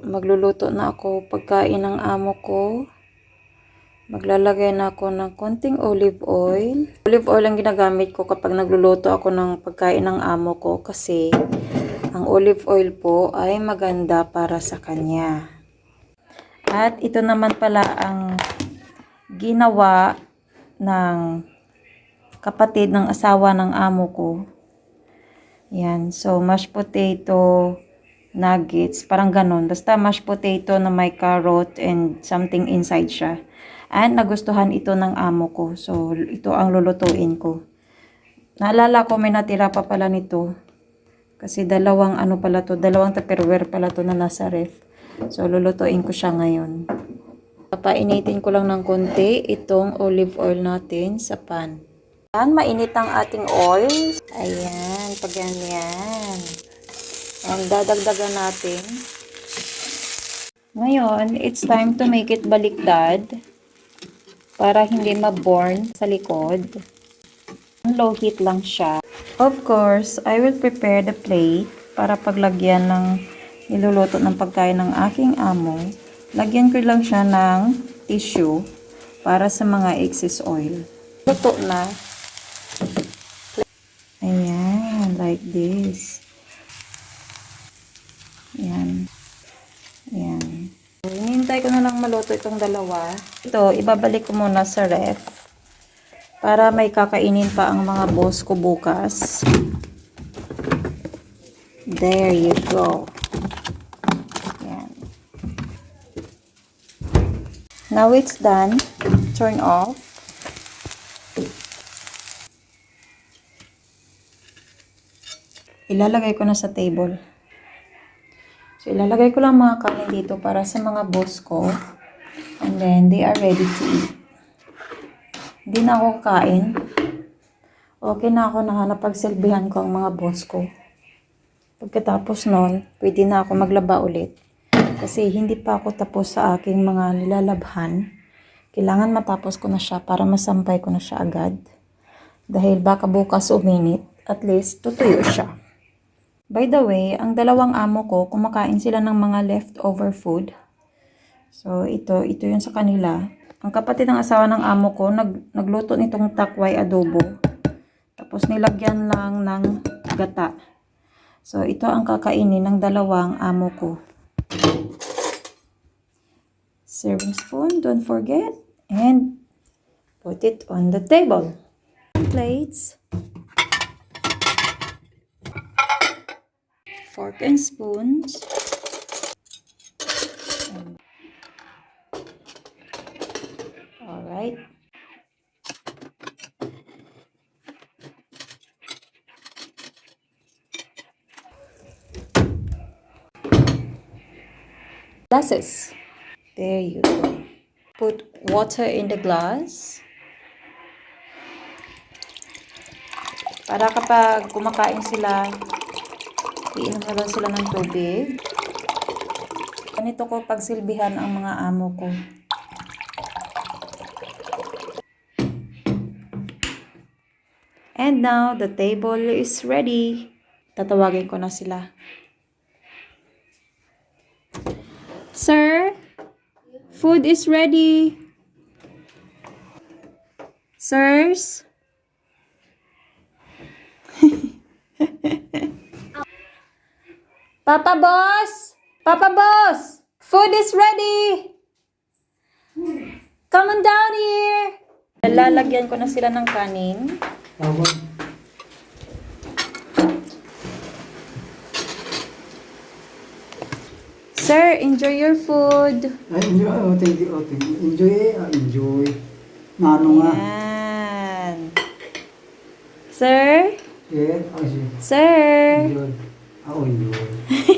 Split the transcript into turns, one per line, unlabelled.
Magluluto na ako pagkain ng amo ko. Maglalagay na ako ng konting olive oil. Olive oil ang ginagamit ko kapag nagluluto ako ng pagkain ng amo ko kasi ang olive oil po ay maganda para sa kanya. At ito naman pala ang ginawa ng kapatid ng asawa ng amo ko. Yan. So, mashed potato, nuggets, parang ganun. Basta mashed potato na may carrot and something inside siya. And nagustuhan ito ng amo ko. So, ito ang lulutuin ko. Naalala ko may natira pa pala nito. Kasi dalawang dalawang Tupperware pala to na nasa ref. So, lulutuin ko siya ngayon. Papainitin ko lang ng konti itong olive oil natin sa pan. Ayan, mainit ang ating oil. Ayan, pag yan. And dadagdagan natin. Ngayon, it's time to make it baliktad para hindi ma-burn sa likod. Low heat lang siya. Of course, I will prepare the plate para paglagyan ng niluluto ng pagkain ng aking amo. Lagyan ko lang siya ng tissue para sa mga excess oil. Luto na. Ayan, like this. Ayan. Ayan. So, hinihintay ko na lang maluto itong dalawa. Ito, ibabalik ko muna sa ref para may kakainin pa ang mga boss ko bukas. There you go. Ayan. Now it's done. Turn off. Ilalagay ko na sa table. So, ilalagay ko lang mga kanin dito para sa mga boss ko. And then, they are ready to eat. Hindi na ako kain. Okay na ako na napagsilbihan ko ang mga boss ko. Pagkatapos nun, pwede na ako maglaba ulit. Kasi hindi pa ako tapos sa aking mga nilalabhan. Kailangan matapos ko na siya para masampay ko na siya agad. Dahil baka bukas uminit, at least tutuyo siya. By the way, ang dalawang amo ko, kumakain sila ng mga leftover food. So, ito yun sa kanila. Ang kapatid ng asawa ng amo ko, nagluto nitong takway adobo. Tapos nilagyan lang ng gata. So, ito ang kakainin ng dalawang amo ko. Serving spoon, don't forget. And put it on the table. Plates. Fork and spoons. Alright. Glasses. There you go. Put water in the glass. Para kapag kumakain sila, iinom na lang sila ng tubig. Ganito ko pagsilbihan ang mga amo ko. And now, the table is ready. Tatawagin ko na sila. Sir, food is ready. Sirs? Papa Boss! Papa Boss! Food is ready! Come on down here! Lalagyan ko na sila ng kanin. Sir, enjoy your food.
Enjoy, thank you, thank you. Enjoy. Nano nga.
Yan. Sir?
Yeah,
Sir?
enjoy. Enjoy.